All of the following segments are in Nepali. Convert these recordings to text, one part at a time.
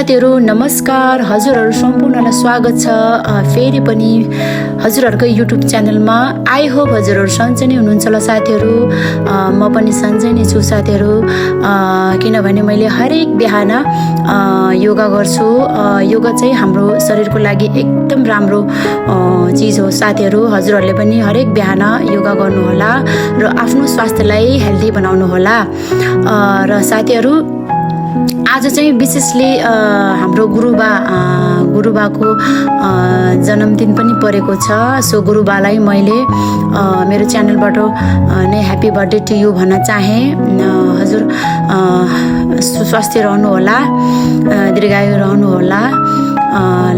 साथीहरू नमस्कार, हजुरहरू सम्पूर्णलाई स्वागत छ फेरि पनि हजुरहरूको युट्युब च्यानलमा। आई होप हजुरहरू सन्चै नै हुनुहुन्छ होला साथीहरू। म पनि सन्चै नै छु साथीहरू, किनभने मैले हरेक बिहान योगा गर्छु। योगा चाहिँ हाम्रो शरीरको लागि एकदम राम्रो चिज हो साथीहरू। हजुरहरूले पनि हरेक बिहान योगा गर्नुहोला र आफ्नो स्वास्थ्यलाई हेल्दी बनाउनु होला। र साथीहरू आज चाहिँ विशेषले हाम्रो गुरुबाको जन्मदिन पनि परेको छ। सो गुरुबालाई मैले मेरो च्यानलबाट नै ह्याप्पी बर्थडे टु यु भन्न चाहेँ। हजुर स्वस्थ रहनुहोला, दीर्घायु रहनुहोला।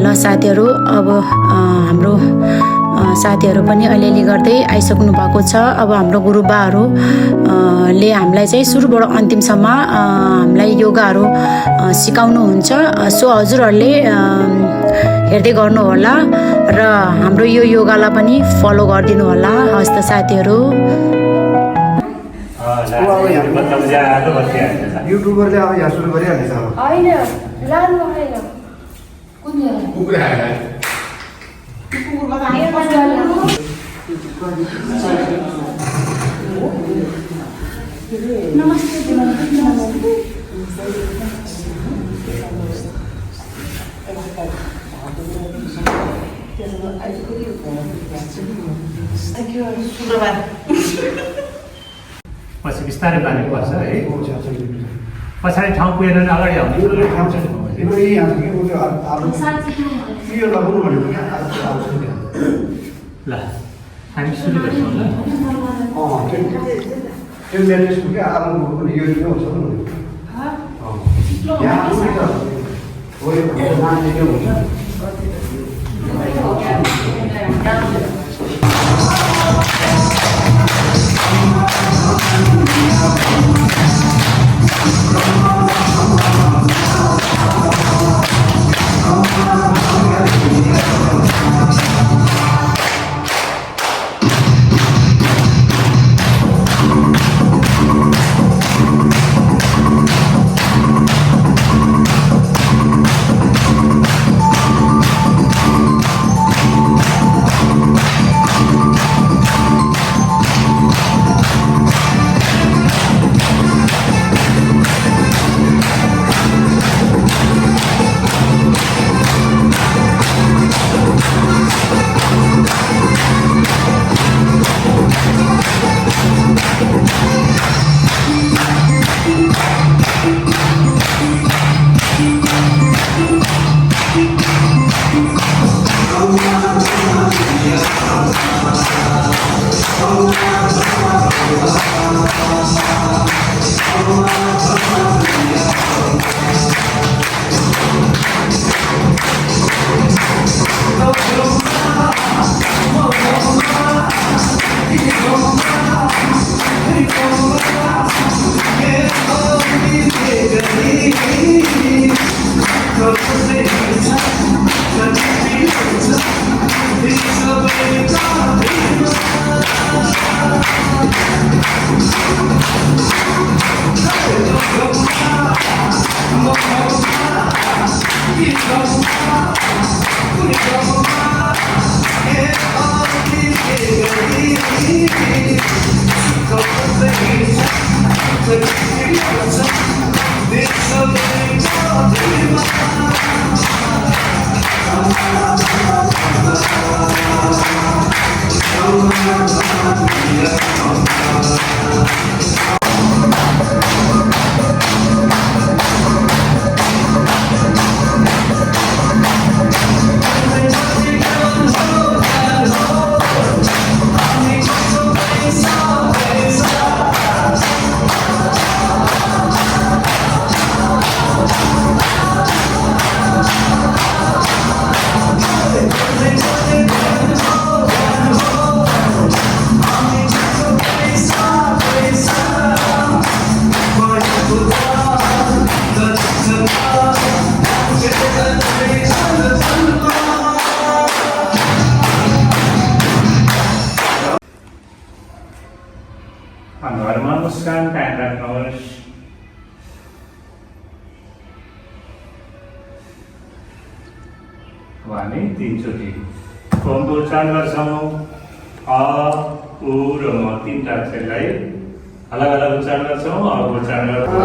ल साथीहरू, अब हाम्रो साथीहरू पनि अलिअलि गर्दै आइसक्नु भएको छ। अब हाम्रो गुरुबाहरूले हामीलाई चाहिँ सुरुबाट अन्तिमसम्म हामीलाई योगाहरू सिकाउनुहुन्छ। सो हजुरहरूले हेर्दै गर्नुहोला र हाम्रो यो योगालाई पनि फलो गरिदिनु होला। हस्त साथीहरू। युट्युबरले अब यहाँ सुरु गरिहाल्छ। पछि बिस्तारै बानी पर्छ है। पछाडि ठाउँ पुगेर अगाडि आउने ल हामी सुरु गर्छौँ ल। त्यो म्याट्रेसको क्या आलुको पनि यो हुन्छ यहाँ घरमा मुस्कान कायम राख्नुहोस्। अब हामी 3 चोटि ओमको उच्चारण गर्छौँ। अ, उ र म 3 अक्षरलाई अलग अलग उच्चारण गर्छौँ। अको उच्चारण गर्छौँ।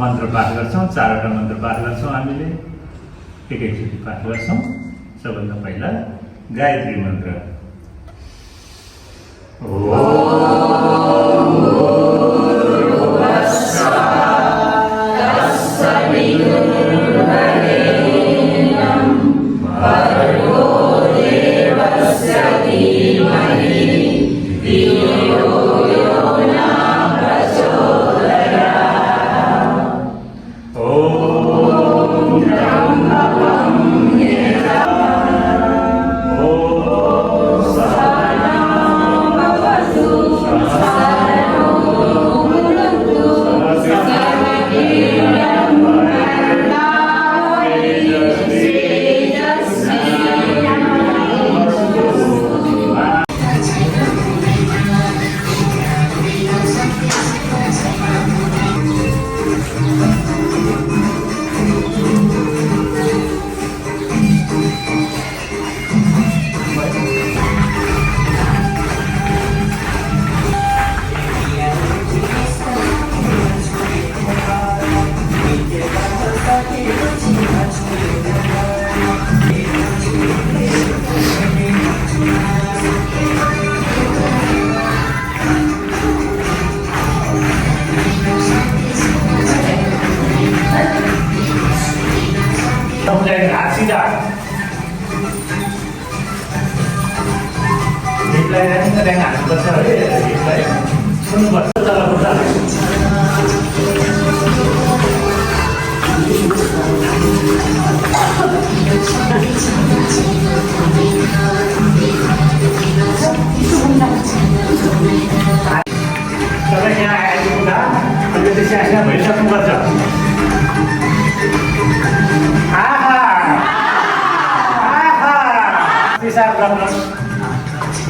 मन्त्र पाठ गर्छौँ। 4वटा मन्त्र पाठ गर्छौँ। हामीले एकैचोटि पाठ गर्छौँ। सबभन्दा पहिला गायत्री मन्त्र। हात सिधा हिपलाई ऱ्याङ हाल्नुपर्छ है। हिपलाई सुन्नुपर्छ। तपाईँ यहाँ आइपुग्दा त्यसपछि यहाँ भइसक्नुपर्छ। पिसाब गर्नुहोस्।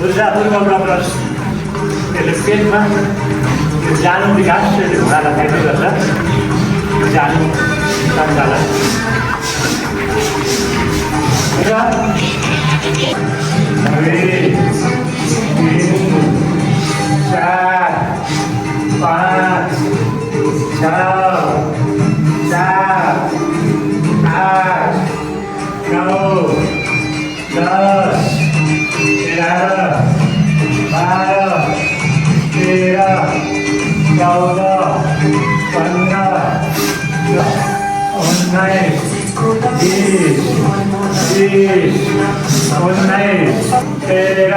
ऊर्जापूर्व गर्नुहोस्। त्यसले पेटमा त्यो जानु विकास घुँडालाई फेर्ने गर्छ। जानु तन्कालाई र 2 3 4 5 6 7 8 9 10 11 12 13 14 15 19 20 21 13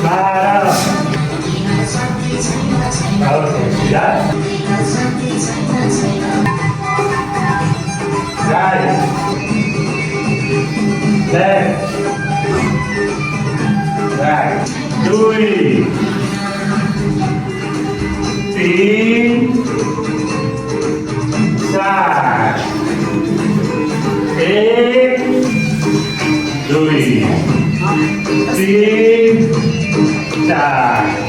12 ya. Right. Left. Right. 2 3 4 1 2 3 4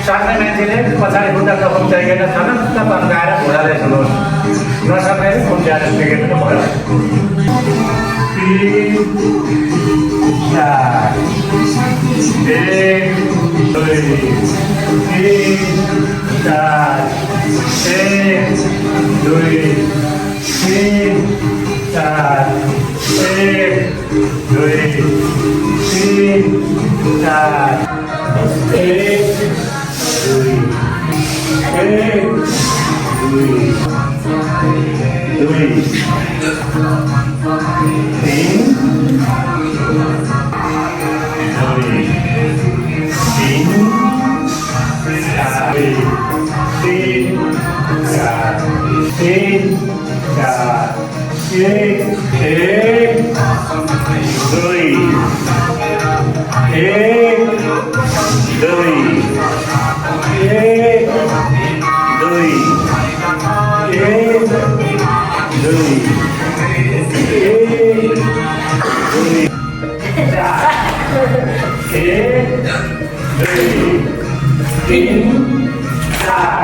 सक्ने मान्छेले पछाडि खुट्टा चपाउनु चाहिएन। छनक्क तन्काएर घोडालाई छोड्नुहोस्। नसक्नेले खुन ज्यादा टेकेर पनि भयो। 3 4 1 2 3 4 1 2 3 4 1 2 चार एक दुई एक दुई दुई तीन दुई तीन चार तीन चार तीन चार एक दुई एक दुई एक दुई एक दुई एक दुई एक दुई तीन चार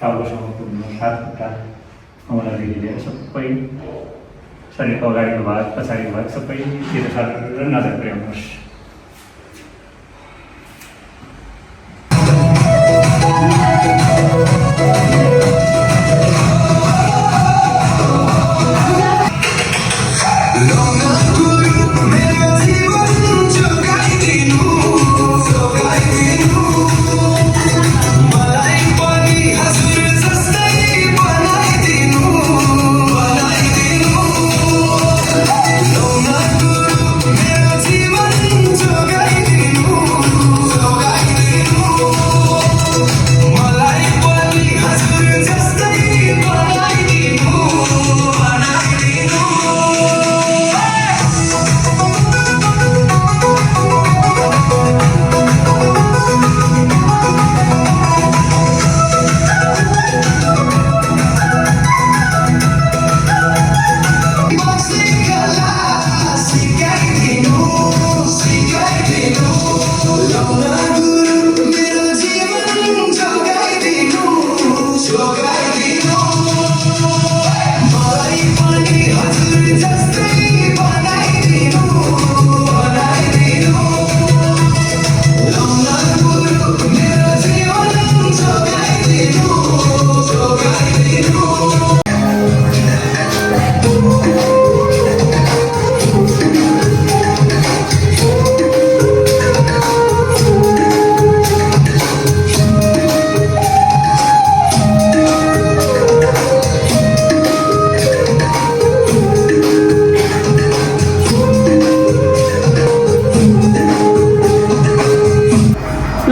टाउकोसँग पुग्नु हात खुट्टा औँलादेखि लिएर सबै शरीरको अगाडिको भाग पछाडिको भाग सबैतिर सारेर नजर पुर्याउनुहोस्।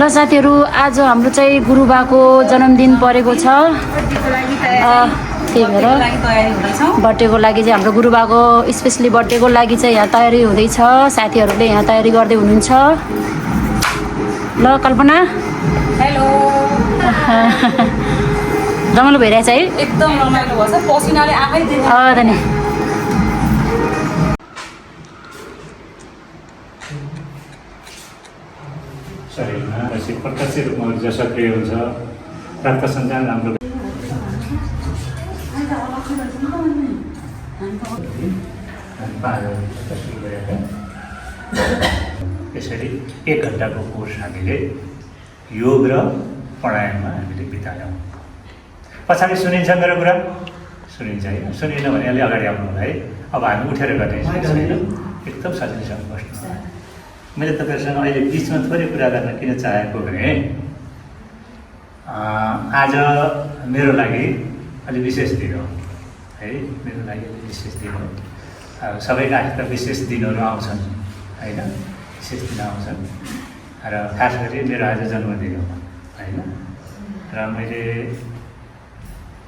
ल साथीहरू आज हाम्रो चाहिँ गुरुबाको जन्मदिन परेको छ त्यही भएर बर्थडेको लागि चाहिँ हाम्रो गुरुबाको स्पेसली बर्थडेको लागि चाहिँ यहाँ तयारी हुँदैछ साथीहरूले यहाँ तयारी गर्दै हुनुहुन्छ ल कल्पना हेलो रमाइलो भइरहेछ है एकदम रमाइलो भन्छ पसिनाले आँखै देख्छ नि शरीरमा प्रत्यक्ष रूपमा ऊर्जा सक्रिय हुन्छ रक्त सञ्चालन राम्रो यसरी 1 घन्टाको कोर्स हामीले योग र प्राणायाममा हामीले बितायौँ पछाडि सुनिन्छ मेरो कुरा सुनिन्छ होइन सुनिएन भने अलि अगाडि आउनु होला है अब हामी उठेर गर्ने छैन एकदम सजिलोसँग बस्नु मैले तपाईँहरूसँग अहिले बिचमा थोरै कुरा गर्न किन चाहेको भने आज मेरो लागि अलि विशेष दिन हो है मेरो लागि अलि विशेष दिन हो सबैका त विशेष दिनहरू आउँछन् होइन विशेष दिन आउँछन् र खास गरी मेरो आज जन्मदिन हो होइन र मैले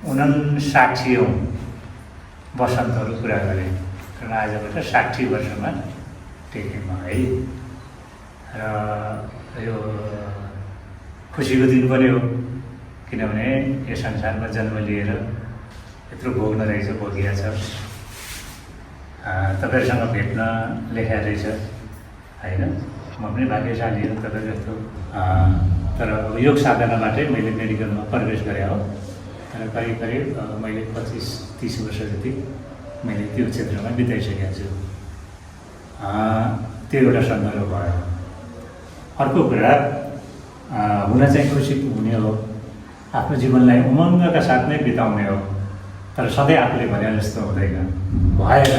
59औं वसन्तहरू पुरा गरेँ र आजबाट 60 वर्षमा टेकेँ म है र यो खुसीको दिन पनि हो किनभने यो संसारमा जन्म लिएर यत्रो भोग्न रहेछ भोगिया छ तपाईँहरूसँग भेट्न लेखा रहेछ होइन म पनि भाग्यशाली हो तपाईँ जस्तो तर योग साधनाबाटै मैले मेडिकलमा प्रवेश गरेँ हो तर करिब करिब मैले 25-30 वर्ष जति मैले त्यो क्षेत्रमा बिताइसकेको छु त्यो एउटा सन्दर्भ भयो अर्को कुरा हुन चाहिँ खुसी हुने हो आफ्नो जीवनलाई उमङ्गका साथ नै बिताउने हो तर सधैँ आफूले भने जस्तो हुँदैन भएर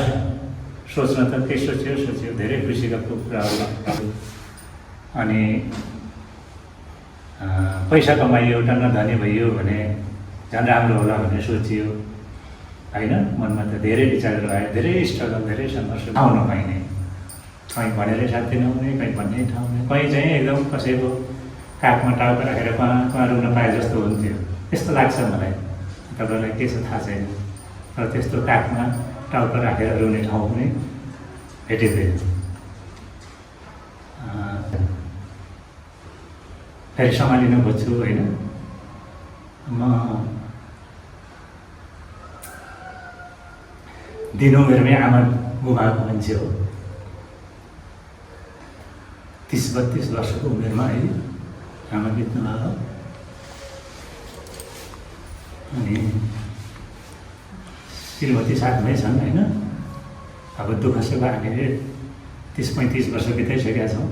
सोच्न त के सोच्यो धेरै खुसीका कुराहरू अनि पैसा कमाइयो एउटा नधनी भइयो भने झन् राम्रो होला भन्ने सोचियो होइन मनमा त धेरै विचारहरू आयो धेरै स्ट्रगल धेरै सङ्घर्ष आउन पाइने कहीँ भनेरै साथी नहुने कहीँ भन्ने ठाउँ कहीँ चाहिँ एकदम कसैको काखमा टाउको राखेर कहाँ रुन पाए जस्तो हुन्थ्यो त्यस्तो लाग्छ मलाई तपाईँलाई के छ थाहा छैन र त्यस्तो काखमा टाउको राखेर रुने ठाउँ पनि भेटिँदैन फेरि सम्हालिन खोज्छु होइन म दिनु मेरोमै आमा गुमाएको मान्छे हो 30-32 वर्षको उमेरमा है आमा बित्नु भयो अनि श्रीमती साथमै छन् होइन अब दुःख सुख हामीले 30-35 वर्ष बिताइसकेका छौँ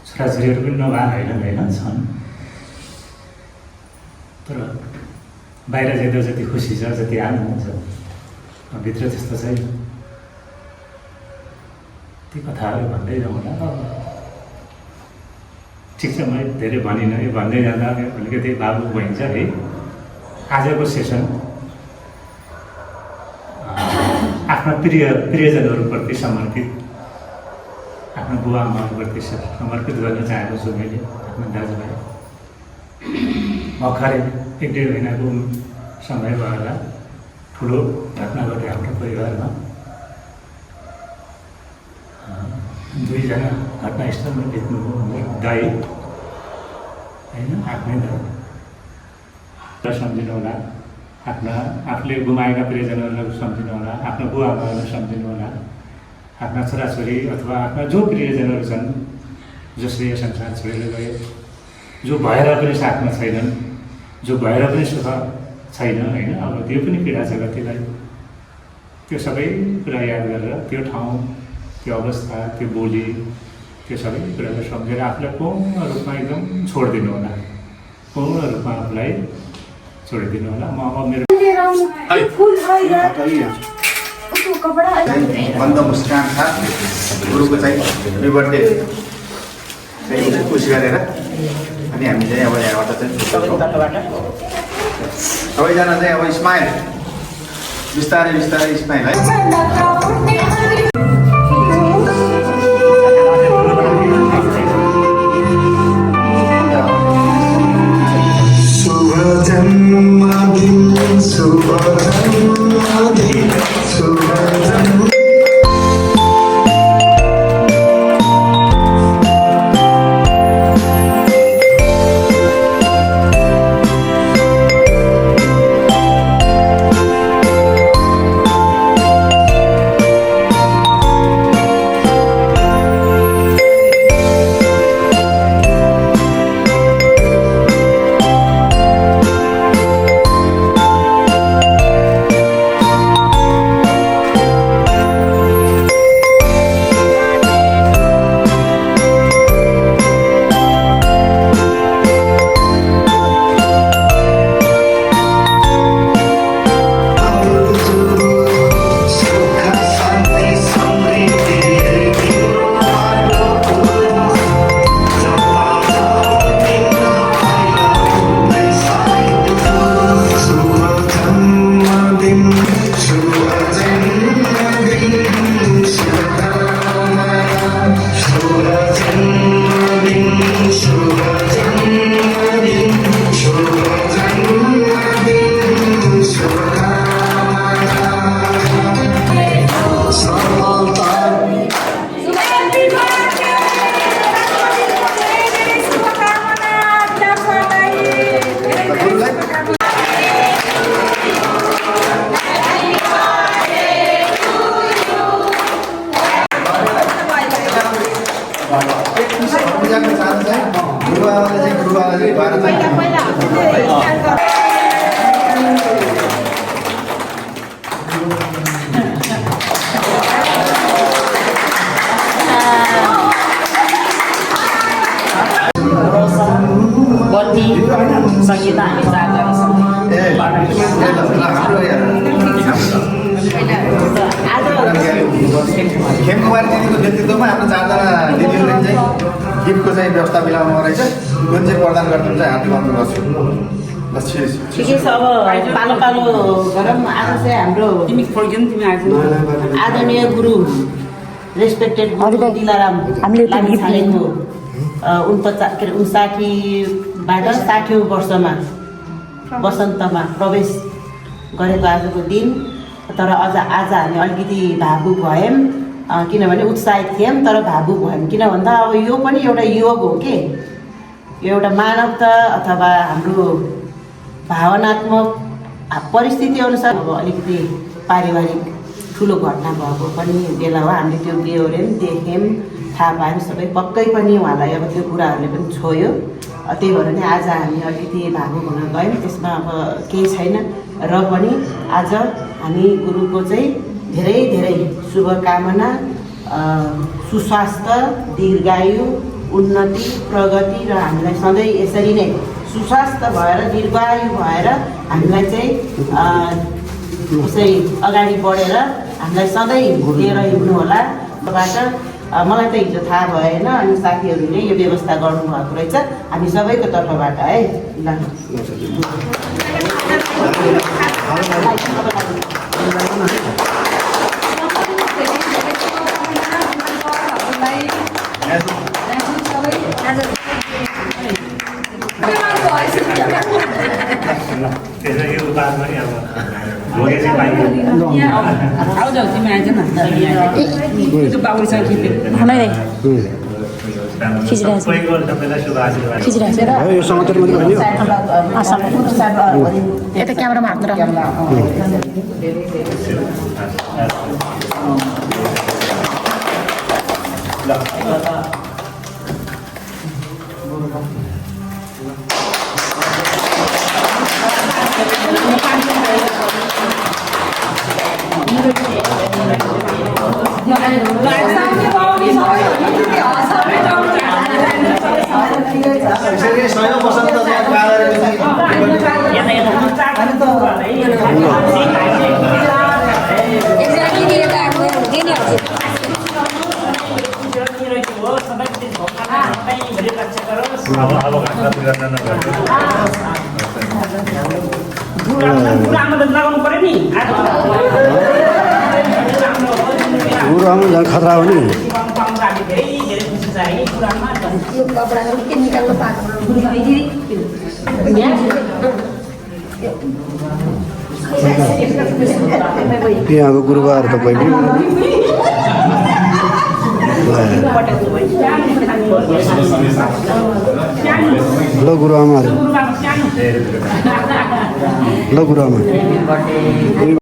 छोराछोरीहरू पनि नभए होइन छन् तर बाहिर जाँदा जति खुसी छ जति आनन्द छ भित्र त्यस्तो छैन ती कथाहरू भन्दै जाउँला ठिक छ मैले धेरै भनिनँ यो भन्दै जाँदा अलिकति भावुक भइन्छ है आजको सेसन आफ्ना प्रियजनहरूप्रति समर्पित आफ्नो बुवा आमाप्रति समर्पित गर्न चाहेको छु मैले आफ्नो दाजुभाइ भर्खरै 1-1.5 महिनाको समय भयो होला ठुलो घटना घट्यो हाम्रो परिवारमा 2 जना घटनास्थलमा बित्नुभयो दाइ होइन आफ्नै दाइ सम्झिनु होला आफूले गुमाएका प्रियजनहरूलाई सम्झिनु होला आफ्नो बुवा आमाहरूलाई सम्झिनु होला आफ्ना छोराछोरी अथवा आफ्ना जो प्रियजनहरू छन् जसले यो संसार छोडेर गए जो भएर पनि साथमा छैनन् जो भएर पनि सुख छैन होइन अब त्यो पनि पीडा छ कतिलाई त्यो सबै कुरा याद गरेर त्यो ठाउँ त्यो अवस्था त्यो बोली त्यो सबै कुरालाई सम्झेर आफूलाई पूर्ण रूपमा एकदम छोडिदिनु होला पूर्ण रूपमा आफूलाई छोडिदिनु होला म अब मेरो बन्द मुस्कान था गुरुको चाहिँ बर्थडे चाहिँ खुसी गरेर अनि हामी चाहिँ अब यहाँबाट चाहिँ सबैजना चाहिँ अब स्माइल बिस्तारै बिस्तारै स्माइल है जन्मदिन शुभ जन्मदिन शुभ जन्मदिन संगीता हामी चारजना खेमकुमारी दिदीको नेतृत्वमा हाम्रो 4 जना दिदीहरूले चाहिँ गिफ्टको चाहिँ व्यवस्था मिलाउनु रहेछ जुन चाहिँ प्रदान गर्नुहुन्छ हार्दिक अनुरोध गर्छु। ठिकै छ। अब पालो पालो गरौँ। आज चाहिँ हाम्रो आदरणीय गुरु रेस्पेक्टेड गुरु दिलाराम लामिछानेको 59बाट 60औं वर्षमा वसन्तमा प्रवेश गरेको आजको दिन। तर आज हामी अलिकति भावुक भयौँ, किनभने उत्साहित थियौँ तर भावुक भयौँ। किन भन्दा अब यो पनि एउटा योग हो कि यो एउटा मानवता अथवा हाम्रो भावनात्मक परिस्थिति अनुसार अब अलिकति पारिवारिक ठुलो घटना भएको पनि बेला हो। हामीले त्यो बेहोर्यौँ, देख्यौँ, थाहा पायौँ सबै पक्कै पनि उहाँलाई अब त्यो कुराहरूले पनि छोयो। त्यही भएर नै आज हामी अलिकति भावुक हुन गयौँ। त्यसमा अब केही छैन र पनि आज हामी गुरुको चाहिँ धेरै धेरै शुभकामना, सुस्वास्थ्य, दीर्घायु, उन्नति, प्रगति र हामीलाई सधैँ यसरी नै सुस्वास्थ्य भएर दीर्घायु भएर हामीलाई चाहिँ यसरी अगाडि बढेर हामीलाई सधैँ लिएर हिँड्नुहोला। बाट मलाई त हिजो थाहा भएन, अनि साथीहरूले यो व्यवस्था गर्नुभएको रहेछ हामी सबैको तर्फबाट है। ल त्यसो यो बात पनि अब भोगे चाहिँ पाइयो। आउँछ तिमी आइज न त्यो बाबुसँग खिच्यो यो समाचार मात्रै भयो। यता क्यामेरामा हात राख्नु। झन् खतरा हो नि। यहाँको गुरुबाहरू त पहिले ल गुरुआमाहरू ल गुरुआमा